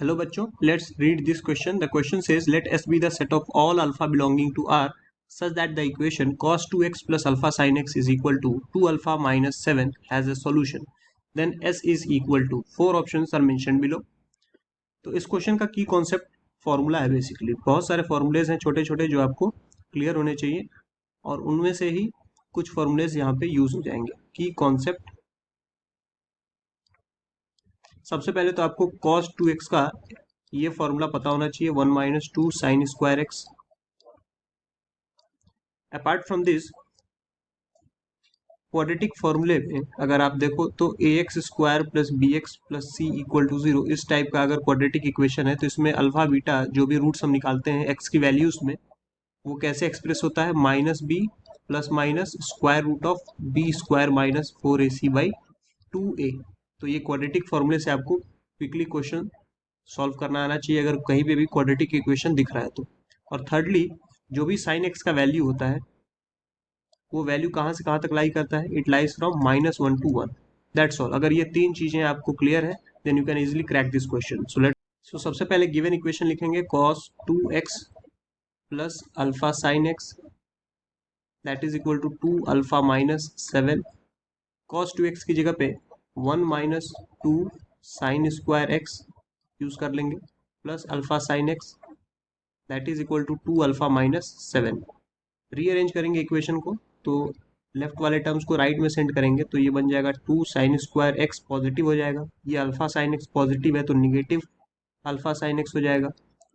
Hello बच्चों, let's read this question. The question says let S be the set of all alpha belonging to R such that the equation cos 2x plus alpha sin x is equal to 2 alpha minus 7 has a solution. Then S is equal to 4 options are mentioned below. तो इस question का की concept formula है। Basically बहुत सारे formulas हैं छोटे छोटे जो आपको क्लियर होने चाहिए और उनमें से ही कुछ फॉर्मूलेज यहाँ पे यूज हो जाएंगे। की कॉन्सेप्ट, सबसे पहले तो आपको cos 2x का ये फॉर्मूला पता होना चाहिए, 1 minus 2 sine square X. Apart from this quadratic फॉर्मूले में अगर आप देखो तो A X square plus B X plus C equal to zero, इस टाइप का अगर क्वाड्रेटिक इक्वेशन है तो इसमें अल्फा बीटा जो भी रूट्स हम निकालते हैं एक्स की वैल्यूज में, वो कैसे एक्सप्रेस होता है, minus b plus minus square root of B square minus 4ac by 2a। तो ये क्वाड्रेटिक फॉर्मूले से आपको क्विकली क्वेश्चन सॉल्व करना आना चाहिए अगर कहीं पे भी क्वाड्रेटिक इक्वेशन दिख रहा है तो। और थर्डली, जो भी साइन एक्स का वैल्यू होता है वो वैल्यू कहाँ से कहाँ तक लाई करता है, it lies from -1 to 1। That's all. अगर ये तीन चीजें आपको क्लियर है then you can easily crack this question. So सबसे पहले गिवन इक्वेशन लिखेंगे cos 2x plus alpha sine X that is equal to 2 alpha minus 7। cos 2x की जगह पे 1 minus 2 sine square X use कर लेंगे plus alpha sine X that is equal to 2 alpha minus 7। Rearrange करेंगे equation को तो left वाले terms को राइट में सेंड करेंगे तो ये बन जाएगा 2 साइन स्क्वायर एक्स पॉजिटिव हो जाएगा, ये अल्फा साइन एक्स पॉजिटिव है तो निगेटिव अल्फा साइन एक्स हो जाएगा,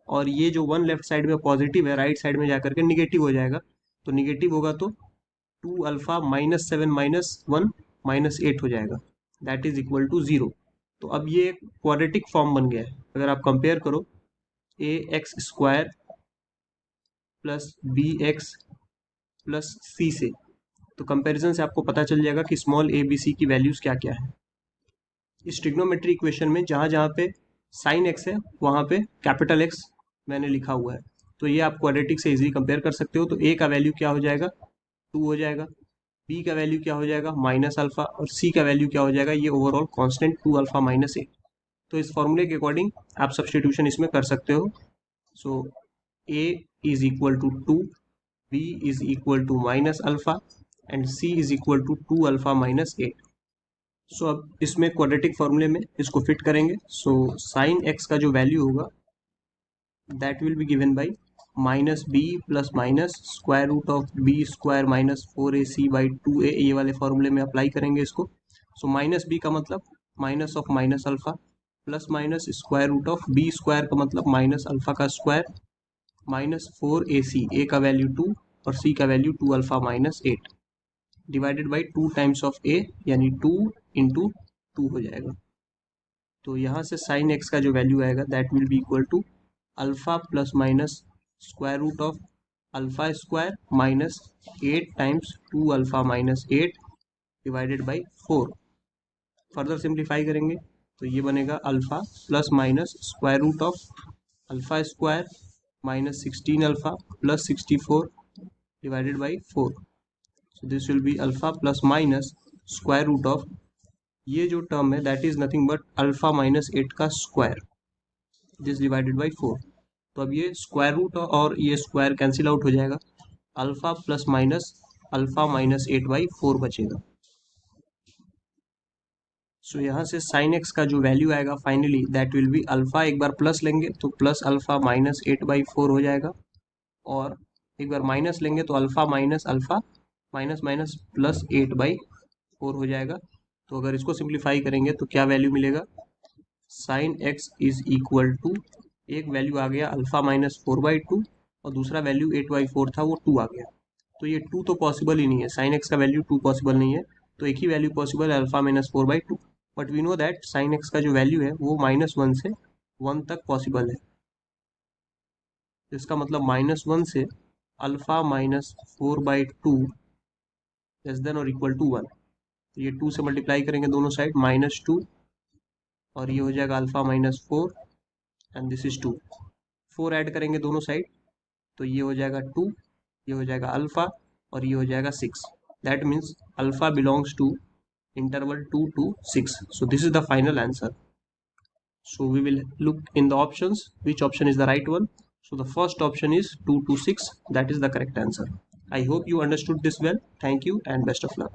और ये जो वन लेफ्ट साइड में पॉजिटिव है राइट साइड में जाकर के निगेटिव हो जाएगा। तो निगेटिव होगा तो 2 अल्फा माइनस 7 माइनस 1 माइनस 8 हो जाएगा दैट इज इक्वल टू 0। तो अब ये क्वाड्रेटिक फॉर्म बन गया है। अगर आप कंपेयर करो A X square plus B X plus C से, तो कंपैरिजन से आपको पता चल जाएगा कि स्मॉल ए बी सी की वैल्यूज क्या क्या है। इस ट्रिग्नोमेट्री इक्वेशन में जहां जहां पे साइन एक्स है वहां पे कैपिटल एक्स मैंने लिखा हुआ है, तो ये आप क्वाड्रेटिक से इजीली कंपेयर कर सकते हो। तो ए का वैल्यू क्या हो जाएगा, 2 हो जाएगा, बी का वैल्यू क्या हो जाएगा माइनस अल्फा, और सी का वैल्यू क्या हो जाएगा, ये ओवरऑल कांस्टेंट 2 अल्फा माइनस 8। तो इस फॉर्मूले के अकॉर्डिंग आप सब्सटीट्यूशन इसमें कर सकते हो। So A is equal to 2, B is equal to minus alpha and C is equal to 2 alpha minus 8। So अब इसमें क्वाड्रेटिक फॉर्मूले में इसको फिट करेंगे। सो साइन एक्स का जो वैल्यू होगा that will be given by minus b plus minus square root of B square minus 4ac by 2a, ये वाले फॉर्मूले में अप्लाई करेंगे इसको। सो माइनस बी का मतलब minus of minus alpha plus minus square root of B square का मतलब माइनस अल्फा का स्क्वायर माइनस 4ac, ए का वैल्यू 2 और सी का value 2 alpha minus 8 divided by 2 times of A यानी 2 इंटू 2 हो जाएगा। तो यहाँ से साइन एक्स का जो वैल्यू आएगा that will be equal to alpha plus minus square root of alpha square minus 8 times 2 alpha minus 8 divided by 4। Further simplify करेंगे तो ये बनेगा alpha plus minus square root of alpha square minus 16 alpha plus 64 divided by 4। So this will be alpha plus minus square root of, ये जो term है that is nothing but alpha minus 8 का square, this divided by 4। तो अब ये square root और ये square cancel out हो जाएगा, alpha plus minus alpha minus 8 by 4 बचेगा। सो यहाँ से साइन एक्स का जो वैल्यू आएगा finally that will be alpha, एक बार प्लस लेंगे तो प्लस अल्फा माइनस 8 बाई 4 हो जाएगा, और एक बार माइनस लेंगे तो alpha minus minus plus 8 by 4 हो जाएगा। तो अगर इसको सिंप्लीफाई करेंगे तो क्या वैल्यू मिलेगा, sine x is equal to, एक वैल्यू आ गया अल्फा माइनस 4 बाई 2 और दूसरा वैल्यू 8 बाई 4 था वो 2 आ गया। तो ये 2 तो पॉसिबल ही नहीं है, साइन एक्स का वैल्यू 2 पॉसिबल नहीं है, तो एक ही वैल्यू पॉसिबल है alpha minus 4 by 2। But we know that sine x का जो वैल्यू है वो -1 से 1 तक पॉसिबल है, इसका मतलब -1 से alpha minus 4 by 2 less than और इक्वल टू 1। ये 2 से मल्टीप्लाई करेंगे दोनों साइड -2 और ये हो जाएगा alpha minus 4 and this is 2। 4 add करेंगे दोनों साइड तो ये हो जाएगा 2, ये हो जाएगा अल्फा और ये हो जाएगा 6। That means alpha belongs to interval 2 to 6। So this is the final answer. So we will look in the options which option is the right one. So the first option is 226, that is the correct answer. I hope you understood this well. Thank you and best of luck.